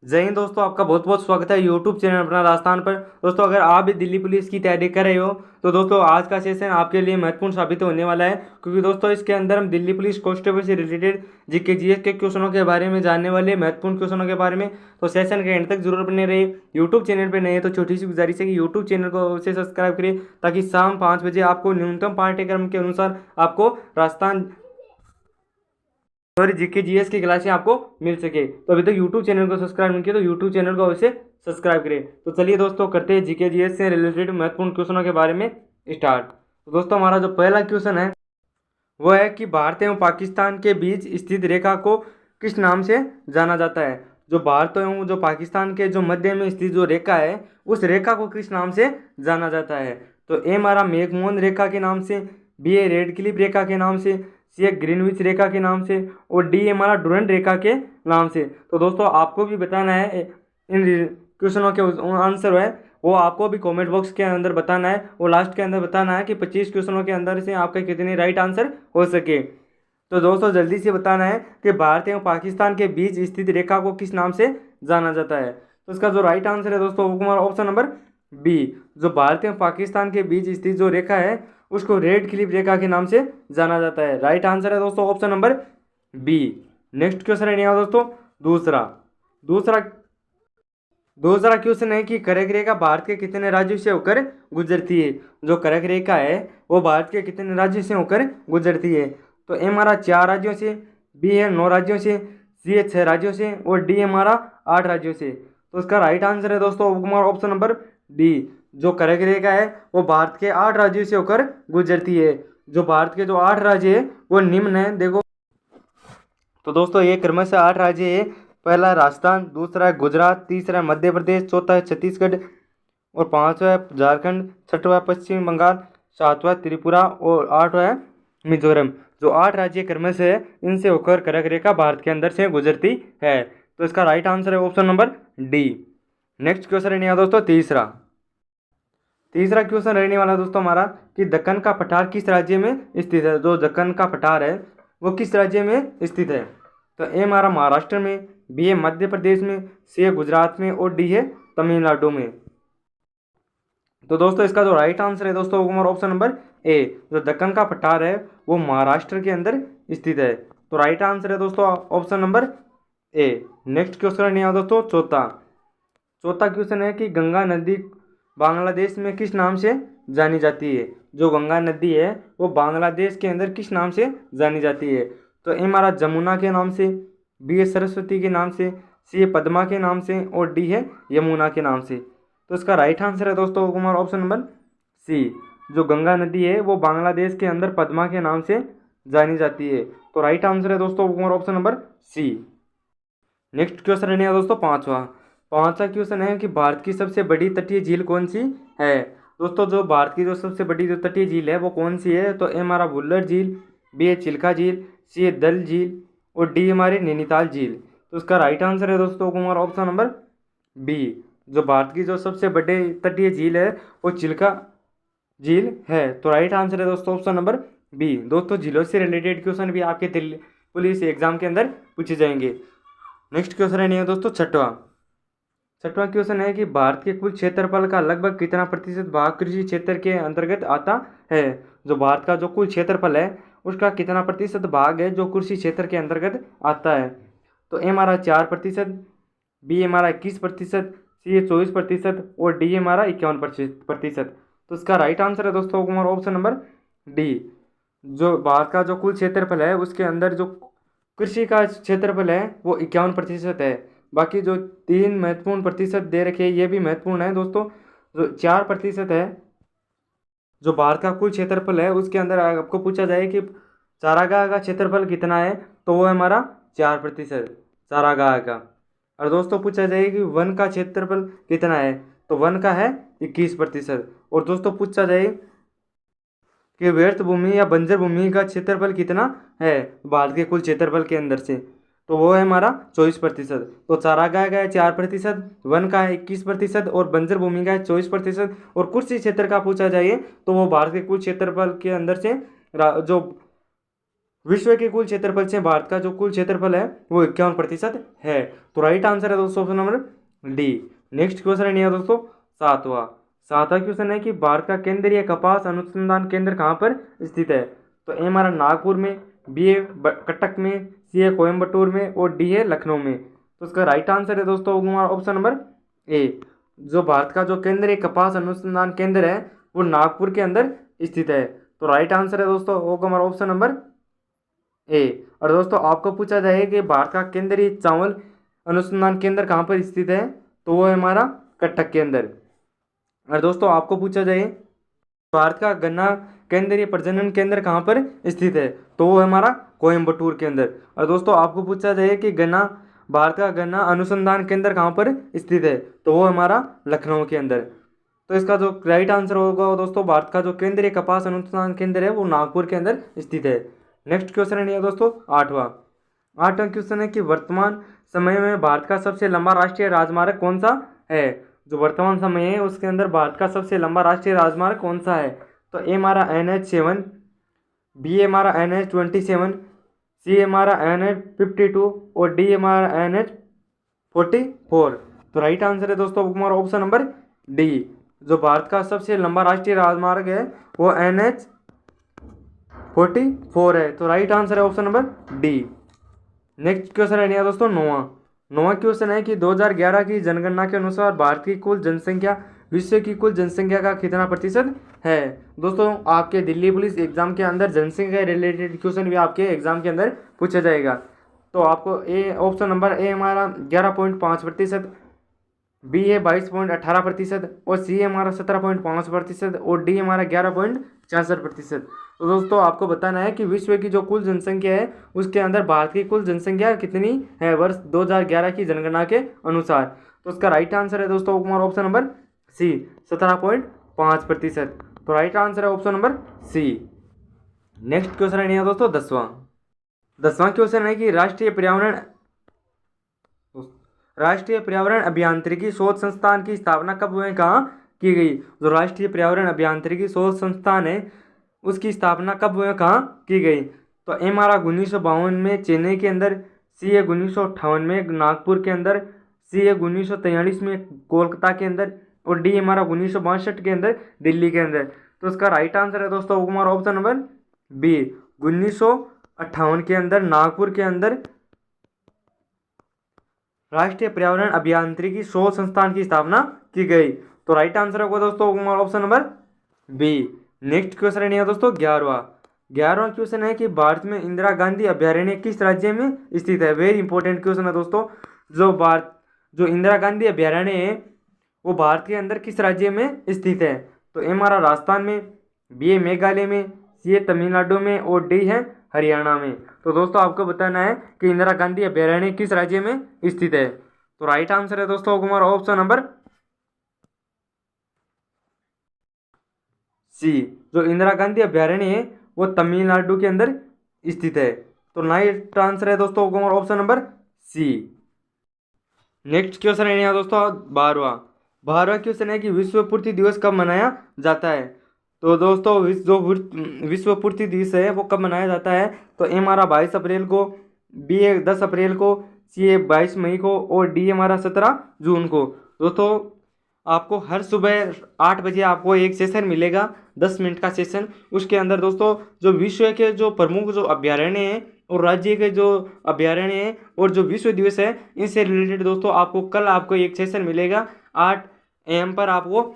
जय हिंद दोस्तों, आपका बहुत बहुत स्वागत है यूट्यूब चैनल अपना राजस्थान पर। दोस्तों, अगर आप भी दिल्ली पुलिस की तैयारी कर रहे हो तो दोस्तों आज का सेशन आपके लिए महत्वपूर्ण साबित होने वाला है, क्योंकि दोस्तों इसके अंदर हम दिल्ली पुलिस कांस्टेबल से रिलेटेड जीके जीएस के क्वेश्चनों के बारे में जानने वाले हैं, महत्वपूर्ण क्वेश्चनों के बारे में। तो सेशन के एंड तक जरूर बने रहे। यूट्यूब चैनल पर नए तो छोटी सी गुजारिश है कि यूट्यूब चैनल को अवश्य सब्सक्राइब करें, ताकि शाम 5 बजे आपको न्यूनतम पाठ्यक्रम के अनुसार आपको राजस्थान सॉरी जीके जीएस की क्लासें आपको मिल सके। तो अभी तक यूट्यूब चैनल को सब्सक्राइब नहीं किया तो यूट्यूब चैनल को अवश्य सब्सक्राइब करें। तो चलिए दोस्तों, करते हैं जीके जीएस से रिलेटेड महत्वपूर्ण क्वेश्चनों के बारे में स्टार्ट। तो दोस्तों, हमारा जो पहला क्वेश्चन है वो है कि भारत एवं पाकिस्तान के बीच स्थित रेखा को किस नाम से जाना जाता है। जो भारत एवं जो पाकिस्तान के जो मध्य में स्थित जो रेखा है उस रेखा को किस नाम से जाना जाता है। तो ए हमारा मैकमोहन रेखा के नाम से, बी ए रेड क्लिफ रेखा के नाम से, सी ए ग्रीनविच रेखा के नाम से, और डी हमारा डुरंट रेखा के नाम से। तो दोस्तों आपको भी बताना है इन क्वेश्चनों के आंसर है वो आपको भी कमेंट बॉक्स के अंदर बताना है, और लास्ट के अंदर बताना है कि 25 क्वेश्चनों के अंदर से आपके कितने राइट आंसर हो सके। तो दोस्तों जल्दी से बताना है कि भारत एवं पाकिस्तान के बीच स्थित रेखा को किस नाम से जाना जाता है। तो इसका जो राइट आंसर है दोस्तों वो हमारा ऑप्शन नंबर बी, जो भारत एवं पाकिस्तान के बीच स्थित जो रेखा है उसको रेड क्लिफ रेखा के नाम से जाना जाता है। राइट आंसर है दोस्तों option number B. Next question है दोस्तों दूसरा दूसरा दूसरा क्वेश्चन है कि कर्क रेखा भारत के कितने राज्यों से होकर गुजरती है। जो कर्क रेखा है वो भारत के कितने राज्यों से होकर गुजरती है। तो ए हमारा 4 राज्यों से, बी है 9 राज्यों से, सी है 6 राज्यों से, और डी हमारा 8 राज्यों से। तो इसका राइट आंसर है दोस्तों हमारा ऑप्शन नंबर डी। जो कर्क रेखा है वो भारत के 8 राज्यों से होकर गुजरती है। जो भारत के जो 8 राज्य है वो निम्न है, देखो। तो दोस्तों ये क्रमशः 8 राज्य है। पहला है राजस्थान, दूसरा है गुजरात, तीसरा है मध्य प्रदेश, चौथा है छत्तीसगढ़, और पांचवा है झारखंड, छठवा है पश्चिम बंगाल, सातवां त्रिपुरा, और आठवां है मिजोरम। जो 8 राज्य क्रमशः है इनसे होकर कर्क रेखा भारत के अंदर से गुजरती है। तो इसका राइट आंसर है option number D. Next question रहने वाला दोस्तों तीसरा क्वेश्चन रहने वाला दोस्तों हमारा कि दक्कन का पठार किस राज्य में स्थित है। जो दक्कन का पठार है वो किस राज्य में स्थित है। तो ए हमारा महाराष्ट्र में, बी है मध्य प्रदेश में, सी है गुजरात में, और डी है तमिलनाडु में। तो दोस्तों इसका जो राइट आंसर है दोस्तों वो हमारा ऑप्शन नंबर ए, जो दक्कन का पठार है वो महाराष्ट्र के अंदर स्थित है। तो राइट आंसर है दोस्तों option number A. Next question नहीं है दोस्तों चौथा क्वेश्चन है कि गंगा नदी बांग्लादेश में किस नाम से जानी जाती है। जो गंगा नदी है वो बांग्लादेश के अंदर किस नाम से जानी जाती है। तो ए हमारा जमुना के नाम से, बी है सरस्वती के नाम से, सी है पद्मा के नाम से, और डी है यमुना के नाम से। तो इसका राइट आंसर है दोस्तों हमारा ऑप्शन नंबर सी। जो गंगा नदी है वो बांग्लादेश के अंदर पद्मा के नाम से जानी जाती है। तो राइट आंसर है दोस्तों हमारा option number C. Next question रहने है दोस्तों पांचवा क्वेश्चन है कि भारत की सबसे बड़ी तटीय झील कौन सी है। दोस्तों जो भारत की जो सबसे बड़ी जो तटीय झील है वो कौन सी है। तो ए हमारा बुल्लर झील, बी है चिल्का झील, सी है दल झील, और डी हमारी नैनीताल झील। तो इसका राइट आंसर है दोस्तों हमारा ऑप्शन नंबर बी। जो भारत की जो सबसे बड़ी तटीय झील है वो चिल्का झील है। तो राइट आंसर है दोस्तों ऑप्शन नंबर बी। दोस्तों झीलों से रिलेटेड क्वेश्चन भी आपके दिल्ली पुलिस एग्जाम के अंदर पूछे जाएंगे। नेक्स्ट क्वेश्चन है नहीं दोस्तों छठवां क्वेश्चन है कि भारत के कुल क्षेत्रफल का लगभग कितना प्रतिशत भाग कृषि क्षेत्र के अंतर्गत आता है। जो भारत का जो कुल क्षेत्रफल है उसका कितना प्रतिशत भाग है जो कृषि क्षेत्र के अंतर्गत आता है। तो ए हमारा 4%, बी हमारा 21%, सी 24%, और डी हमारा 51%। तो इसका राइट आंसर है दोस्तों हमारा ऑप्शन नंबर डी। जो भारत का जो कुल क्षेत्रफल है उसके अंदर जो कृषि का क्षेत्रफल है वो 51% है। बाकी जो 3 महत्वपूर्ण प्रतिशत दे रखे हैं ये भी महत्वपूर्ण है दोस्तों। जो 4% है जो भारत का कुल क्षेत्रफल है उसके अंदर आपको पूछा जाए कि चारागाह का क्षेत्रफल कितना है तो वो है हमारा 4% चारागाह का। और दोस्तों पूछा जाए कि वन का क्षेत्रफल कितना है तो वन का है 21%। और दोस्तों पूछा जाए कि व्यर्थ भूमि या बंजर भूमि का क्षेत्रफल कितना है भारत के कुल क्षेत्रफल के अंदर से तो वो है हमारा 24%। तो चारागाह का है 4%, वन का है 21%, और बंजर भूमि का है 24%। और कृषि क्षेत्र का पूछा जाए तो वो भारत के कुल क्षेत्रफल के अंदर से जो विश्व के कुल क्षेत्रफल से भारत का जो कुल क्षेत्रफल है वो 51% है। तो राइट आंसर है दोस्तों option number D. Next question है दोस्तों सातवां क्वेश्चन है कि भारत का केंद्रीय कपास अनुसंधान केंद्र कहाँ पर स्थित है। तो ए हमारा नागपुर में, बी है कटक में, सी है कोयम्बटूर में और डी है लखनऊ में। तो इसका राइट आंसर है दोस्तों हमारा ऑप्शन नंबर ए। जो भारत का जो केंद्रीय कपास अनुसंधान केंद्र है वो नागपुर के अंदर स्थित है। तो राइट आंसर है दोस्तों होगा हमारा ऑप्शन नंबर ए। और दोस्तों आपको पूछा जाए कि भारत का केंद्रीय चावल अनुसंधान केंद्र कहाँ पर स्थित है, तो वो है हमारा कटक के अंदर। और दोस्तों आपको पूछा जाए भारत का गन्ना केंद्रीय प्रजनन केंद्र कहाँ पर स्थित है, तो वो है हमारा कोयम्बटूर के अंदर। और दोस्तों आपको पूछा जाए कि भारत का गन्ना अनुसंधान केंद्र कहाँ पर स्थित है, तो वो हमारा लखनऊ के अंदर। तो इसका जो राइट आंसर होगा दोस्तों भारत का जो केंद्रीय कपास अनुसंधान केंद्र है वो नागपुर के अंदर स्थित है। नेक्स्ट क्वेश्चन है दोस्तों आठवां क्वेश्चन है कि वर्तमान समय में भारत का सबसे लंबा राष्ट्रीय राजमार्ग कौन सा है। जो वर्तमान समय है उसके अंदर भारत का सबसे लंबा राष्ट्रीय राजमार्ग कौन सा है। तो ए हमारा NH7, बी हमारा NH27, सी हमारा NH52 और डी हमारा NH44। तो राइट आंसर है दोस्तों हमारा ऑप्शन नंबर डी। जो भारत का सबसे लंबा राष्ट्रीय राजमार्ग है वो NH44 है। तो राइट आंसर है option number D. Next question है दोस्तों नौवां क्वेश्चन है कि 2011 की जनगणना के अनुसार भारत की कुल जनसंख्या विश्व की कुल जनसंख्या का कितना प्रतिशत है। दोस्तों आपके दिल्ली पुलिस एग्जाम के अंदर जनसंख्या रिलेटेड क्वेश्चन भी आपके एग्जाम के अंदर पूछा जाएगा। तो आपको ए ऑप्शन नंबर ए हमारा 11.5%, बी है 22.18% और सी हमारा 17.5% और डी हमारा 11.66%। तो दोस्तों आपको बताना है कि विश्व की जो कुल जनसंख्या है उसके अंदर भारत की कुल जनसंख्या कितनी है वर्ष 2011 की जनगणना के अनुसार। तो उसका राइट आंसर है दोस्तों हमारा ऑप्शन नंबर सी 17.5%। तो राइट आंसर है option number C. Next question है दोस्तों दसवां क्वेश्चन है कि राष्ट्रीय पर्यावरण अभियांत्रिकी शोध संस्थान की स्थापना कब हुई, कहाँ की गई। जो राष्ट्रीय पर्यावरण अभियांत्रिकी शोध संस्थान है उसकी स्थापना कब हुई, कहाँ की गई। तो ए हमारा 1952 में चेन्नई के अंदर, सी है 1958 में नागपुर के अंदर, सी है 1943 में कोलकाता के अंदर और डी हमारा 1962 के अंदर दिल्ली के अंदर। तो इसका राइट आंसर है दोस्तों हमारा ऑप्शन नंबर बी 1958 के अंदर नागपुर के अंदर राष्ट्रीय पर्यावरण अभियांत्रिकी शोध संस्थान की स्थापना की गई। तो राइट आंसर होगा दोस्तों हमारा option number B. Next question है दोस्तों 11वां क्वेश्चन है कि भारत में इंदिरा गांधी अभ्यारण्य किस राज्य में स्थित है। वेरी इंपॉर्टेंट क्वेश्चन है दोस्तों। जो इंदिरा गांधी अभ्यारण्य है वो भारत के अंदर किस राज्य में स्थित है। तो ए हमारा राजस्थान में, बी है मेघालय में, सी है तमिलनाडु में और डी है हरियाणा में। तो दोस्तों आपको बताना है कि इंदिरा गांधी अभ्यारण्य किस राज्य में स्थित है। तो राइट आंसर है दोस्तों हमारा ऑप्शन नंबर सी। जो इंदिरा गांधी अभ्यारण्य है वो तमिलनाडु के अंदर स्थित है। तो राइट आंसर है दोस्तों हमारा option number C. Next question है यहाँ दोस्तों 12वां क्वेश्चन है कि विश्व पृथ्वी दिवस कब मनाया जाता है। तो दोस्तों विश्व पृथ्वी दिवस है वो कब मनाया जाता है। तो ए हमारा 22 अप्रैल को, बी है 10 अप्रैल को, सी है 22 मई को और डी हमारा 17 जून को। दोस्तों आपको हर सुबह 8 बजे आपको एक सेशन मिलेगा 10 मिनट का सेशन। उसके अंदर दोस्तों जो विश्व के जो प्रमुख जो अभ्यारण्य हैं और राज्य के जो अभ्यारण्य हैं और जो विश्व दिवस है इनसे रिलेटेड दोस्तों आपको कल आपको एक सेशन मिलेगा 8 AM पर। आपको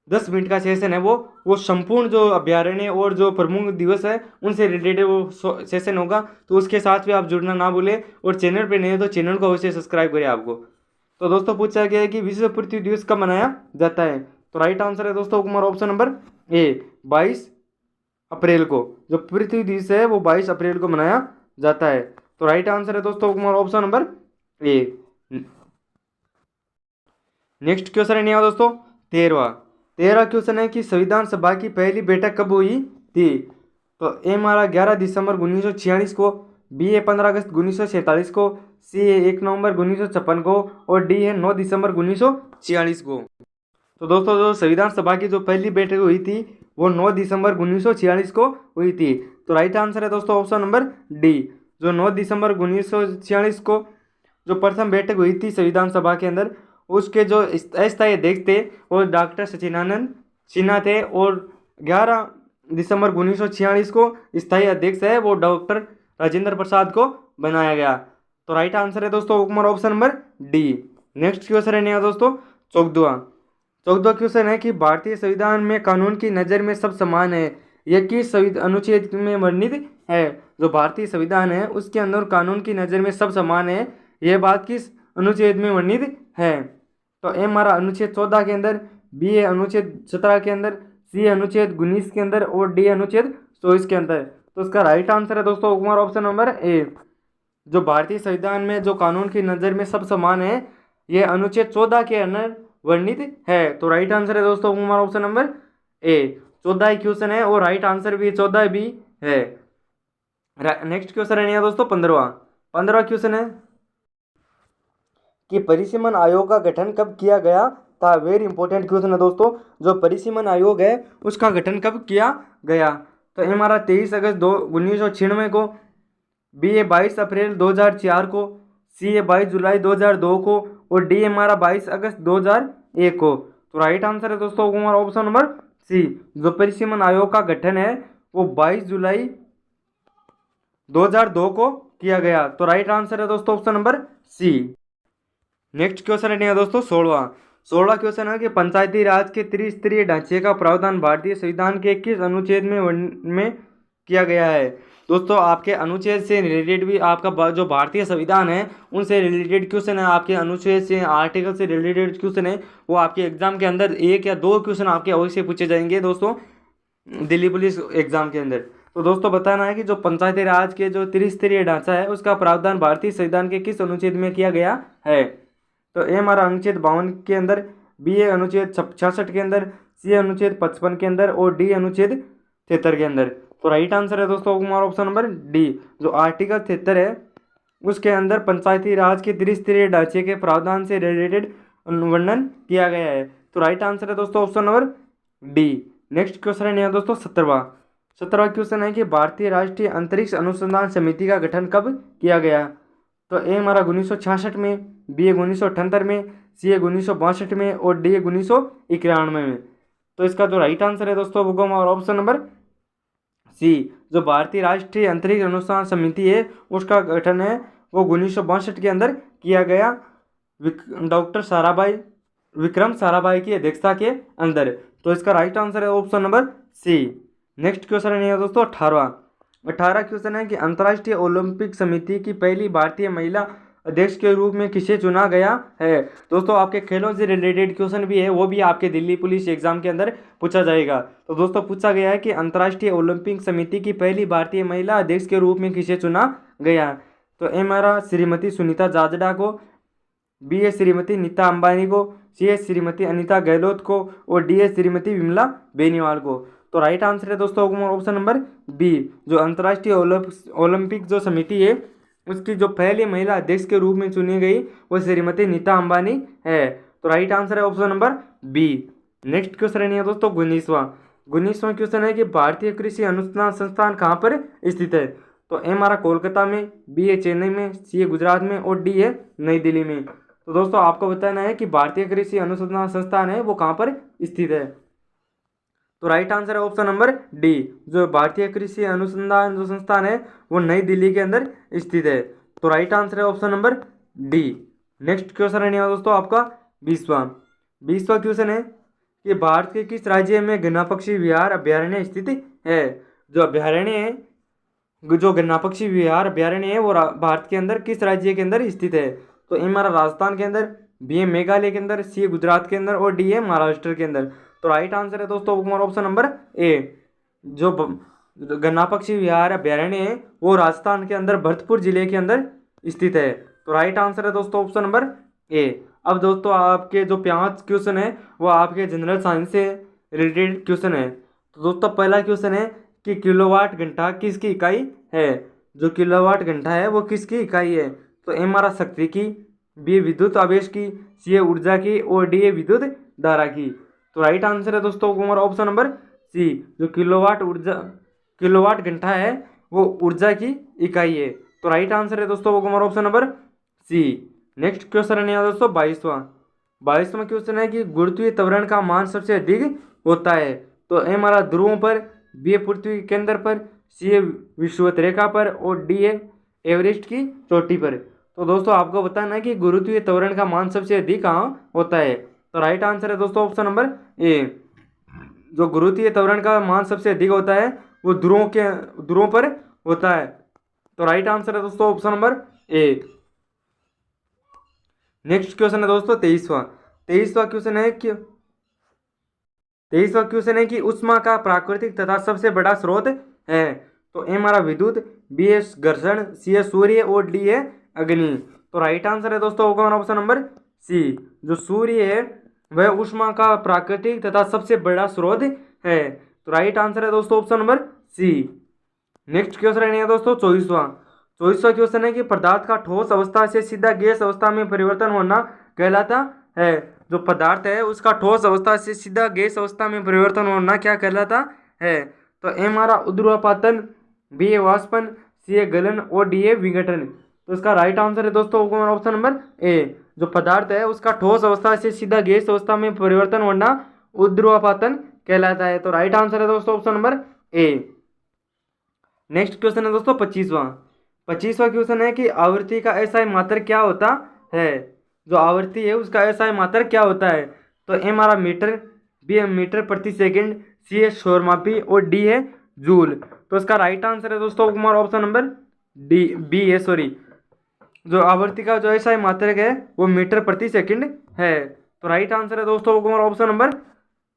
10 मिनट का सेशन है वो संपूर्ण जो अभ्यारण्य और जो प्रमुख दिवस है उनसे रिलेटेड वो सेशन होगा। तो उसके साथ भी आप जुड़ना ना भूलें और चैनल पे नहीं है तो चैनल को अवश्य सब्सक्राइब करें आपको। तो दोस्तों पूछा गया है कि विश्व पृथ्वी दिवस कब मनाया जाता है। तो राइट आंसर है दोस्तों हमारा ऑप्शन नंबर ए 22 अप्रैल को। जो पृथ्वी दिवस है वो 22 अप्रैल को मनाया जाता है। तो राइट आंसर है दोस्तों हमारा option number A. Next question है दोस्तों 13वां क्वेश्चन है कि संविधान सभा की पहली बैठक कब हुई थी। तो ए हमारा 11 दिसंबर 1946 को, बी है 15 अगस्त 1947 को, सी है 1 नवंबर 1956 को और डी है 9 दिसंबर 1946 को। तो दोस्तों जो संविधान सभा की जो पहली बैठक हुई थी वो 9 दिसंबर 1946 को हुई थी। तो राइट आंसर है दोस्तों ऑप्शन नंबर डी। जो 9 दिसंबर 1946 को जो प्रथम बैठक हुई थी संविधान सभा के अंदर, उसके जो अस्थायी अध्यक्ष थे वो डॉक्टर सचिदानंद सिन्हा थे, और 11 दिसंबर 1946 को स्थायी अध्यक्ष है वो डॉक्टर राजेंद्र प्रसाद को बनाया गया। तो राइट आंसर है दोस्तों option number D. Next question है दोस्तों 14वां क्वेश्चन है कि भारतीय संविधान में कानून की नज़र में सब समान है, यह किस अनुच्छेद में वर्णित है? जो भारतीय संविधान है उसके अंदर कानून की नज़र में सब समान है, यह बात किस अनुच्छेद में वर्णित है? तो ए हमारा अनुच्छेद 14 के अंदर, बी है अनुच्छेद 17 के अंदर, सी अनुच्छेद 19 के अंदर और डी अनुच्छेद 24 के अंदर। तो इसका राइट आंसर है दोस्तों ऑप्शन नंबर ए। जो भारतीय संविधान में जो कानून की नज़र में सब समान है, यह अनुच्छेद 14 के अंदर वर्णित है। तो राइट आंसर है दोस्तों हमारा option number A. 14 he question है और राइट आंसर भी 14 भी है। नेक्स्ट क्वेश्चन है दोस्तों 15वां क्वेश्चन है कि परिसीमन आयोग का गठन कब किया गया था? वेरी इंपॉर्टेंट क्वेश्चन है दोस्तों। जो परिसीमन आयोग है उसका गठन कब किया गया? तो ये हमारा 23 अगस्त 1996 को, बी ए 22 अप्रैल 2004 को, सी ए 22 जुलाई 2002 को और डी हमारा 22 अगस्त 2001 को। तो राइट आंसर है दोस्तों हमारा ऑप्शन नंबर सी। जो परिसीमन आयोग का गठन है वो 22 जुलाई 2002 को किया गया। तो राइट आंसर है दोस्तों option number C. Next question है दोस्तों 16वां क्वेश्चन है कि पंचायती राज के त्रिस्तरीय ढांचे का प्रावधान भारतीय संविधान के किस अनुच्छेद में किया गया है? दोस्तों आपके अनुच्छेद से रिलेटेड भी आपका जो भारतीय संविधान है उनसे रिलेटेड क्वेश्चन है, आपके अनुच्छेद से आर्टिकल से रिलेटेड क्वेश्चन है, वो आपके एग्जाम के अंदर 1 या 2 क्वेश्चन आपके अवश्य पूछे जाएंगे दोस्तों दिल्ली पुलिस एग्जाम के अंदर। तो दोस्तों बताना है कि जो पंचायती राज के जो त्रिस्तरीय ढांचा है उसका प्रावधान भारतीय संविधान के किस अनुच्छेद में किया गया है? तो ए हमारा अनुच्छेद 52 के अंदर, बी ए अनुच्छेद 66 के अंदर, सी अनुच्छेद 55 के अंदर और डी अनुच्छेद 73 के अंदर। तो राइट आंसर है दोस्तों हमारा ऑप्शन नंबर डी। जो आर्टिकल 73 है उसके अंदर पंचायती राज के त्रिस्तरीय ढांचे के प्रावधान से रिलेटेड वर्णन किया गया है। तो राइट आंसर है दोस्तों option number D. Next question है दोस्तों 17वां क्वेश्चन है कि भारतीय राष्ट्रीय अंतरिक्ष अनुसंधान समिति का गठन कब किया गया? तो ए हमारा 1966 में, बी 1978 में, सी 1962 में और डी 1991 में। तो इसका जो राइट आंसर है दोस्तों वो हमारा ऑप्शन नंबर सी। जो भारतीय राष्ट्रीय अंतरिक्ष अनुसंधान समिति है उसका गठन है वो 1962 के अंदर किया गया, डॉक्टर विक्रम साराभाई की अध्यक्षता के अंदर। तो इसका राइट आंसर है option number C. Next question है दोस्तों 18वां क्वेश्चन है कि अंतर्राष्ट्रीय ओलंपिक समिति की पहली भारतीय महिला अध्यक्ष के रूप में किसे चुना गया है? दोस्तों आपके खेलों से रिलेटेड क्वेश्चन भी है, वो भी आपके दिल्ली पुलिस एग्जाम के अंदर पूछा जाएगा। तो दोस्तों पूछा गया है कि अंतर्राष्ट्रीय ओलंपिक समिति की पहली भारतीय महिला अध्यक्ष के रूप में किसे चुना गया? तो ए हमारा श्रीमती सुनीता जाजडा को, बी ए श्रीमती नीता अंबानी को, सी ए श्रीमती अनीता गहलोत को और डी ए श्रीमती विमला बेनीवाल को। तो राइट आंसर है दोस्तों ऑप्शन नंबर बी। जो अंतर्राष्ट्रीय ओलंपिक जो समिति है उसकी जो पहली महिला अध्यक्ष के रूप में चुनी गई वो श्रीमती नीता अंबानी है। तो राइट आंसर है option number B. Next question है दोस्तों 19वां क्वेश्चन है कि भारतीय कृषि अनुसंधान संस्थान कहाँ पर स्थित है? तो ए हमारा कोलकाता में, बी ए चेन्नई में, सी ए गुजरात में और डी है नई दिल्ली में। तो दोस्तों आपको बताना है कि भारतीय कृषि अनुसंधान संस्थान है वो कहाँ पर स्थित है। तो राइट आंसर है ऑप्शन नंबर डी। जो भारतीय कृषि अनुसंधान जो संस्थान है वो नई दिल्ली के अंदर स्थित है। तो राइट आंसर है option number D. Next question है दोस्तों आपका 20वां क्वेश्चन है कि भारत के किस राज्य में गन्ना पक्षी विहार अभ्यारण्य स्थित है? जो अभ्यारण्य है, जो गन्ना पक्षी विहार अभ्यारण्य है वो भारत के अंदर किस राज्य के अंदर स्थित है? तो ए हमारा राजस्थान के अंदर, बी ए मेघालय के अंदर, सी गुजरात के अंदर और डी है महाराष्ट्र के अंदर। तो राइट आंसर है दोस्तों हमारा ऑप्शन नंबर ए। जो गन्ना पक्षी विहार अभ्यारण्य है वो राजस्थान के अंदर भरतपुर जिले के अंदर स्थित है। तो राइट आंसर है दोस्तों ऑप्शन नंबर ए। अब दोस्तों आपके जो 5 क्वेश्चन है वो आपके जनरल साइंस से रिलेटेड क्वेश्चन है। तो दोस्तों पहला क्वेश्चन है कि किलोवाट घंटा किसकी इकाई है? जो किलोवाट घंटा है वो किसकी इकाई है? तो ए हमारा शक्ति की, बी विद्युत आवेश की, सी है ऊर्जा की और डी है विद्युत धारा की। तो राइट आंसर है दोस्तों हमारा ऑप्शन नंबर सी। जो किलोवाट ऊर्जा किलोवाट घंटा है वो ऊर्जा की इकाई है। तो राइट आंसर है दोस्तों वो हमारा option number C. Next question है दोस्तों 22वां क्वेश्चन है कि गुरुत्वीय त्वरण का मान सबसे अधिक होता है। तो ए हमारा ध्रुवों पर, बी है पृथ्वी के केंद्र पर, सी है विषुवत रेखा पर और डी है एवरेस्ट की चोटी पर। तो दोस्तों आपको बताना है कि गुरुत्वीय त्वरण का मान सबसे अधिक कहाँ होता है। तो राइट आंसर है दोस्तों ऑप्शन नंबर ए। जो गुरुत्वीय त्वरण का मान सबसे अधिक होता है वो ध्रुवों पर होता है। तो राइट आंसर है दोस्तों option number A. Next question है दोस्तों 23वां क्वेश्चन है कि ऊष्मा का प्राकृतिक तथा सबसे बड़ा स्रोत है। तो ए हमारा विद्युत, बी है घर्षण, सी है सूर्य और डी है अग्नि। तो राइट आंसर है दोस्तों होगा हमारा ऑप्शन नंबर सी। जो सूर्य है वह ऊष्मा का प्राकृतिक तथा सबसे बड़ा स्रोत है। तो राइट आंसर है दोस्तों option number C. Next question है दोस्तों 24वां क्वेश्चन है कि पदार्थ का ठोस अवस्था से सीधा गैस अवस्था में परिवर्तन होना कहलाता है। जो पदार्थ है उसका ठोस अवस्था से सीधा गैस अवस्था में परिवर्तन होना क्या कहलाता है। तो ए हमारा उद्वापातन, बी है वाष्पन, सी है गलन और डी है विघटन। तो इसका राइट आंसर है दोस्तों हमारा ऑप्शन नंबर ए। जो पदार्थ है उसका ठोस अवस्था से सीधा गैस अवस्था में परिवर्तन होना उद्वापातन कहलाता है। तो राइट आंसर है दोस्तों option number A. Next question है दोस्तों 25वां क्वेश्चन है कि आवृत्ति का एसआई मात्रक क्या होता है। जो आवृत्ति है उसका एसआई मात्रक क्या होता है। तो ए हमारा मीटर, बी है मीटर प्रति सेकंड, सी है शोरमापी और डी है जूल। तो इसका राइट आंसर है दोस्तों हमारा ऑप्शन नंबर डी, बी है सॉरी। जो आवृत्ति का जो एसआई मात्रक है वो मीटर प्रति सेकंड है। तो राइट आंसर है दोस्तों हमारा ऑप्शन नंबर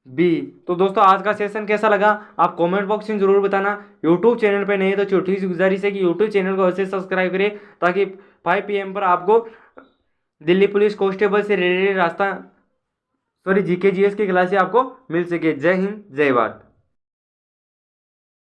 बी। तो दोस्तों आज का सेशन कैसा लगा आप कमेंट बॉक्स में जरूर बताना। यूट्यूब चैनल पे नहीं तो छोटी सी गुजारिश है कि यूट्यूब चैनल को अवश्य सब्सक्राइब करें ताकि 5 PM पर आपको दिल्ली पुलिस कांस्टेबल से रिलेटेड जीके जीएस की क्लासें आपको मिल सके। जय हिंद, जय भारत।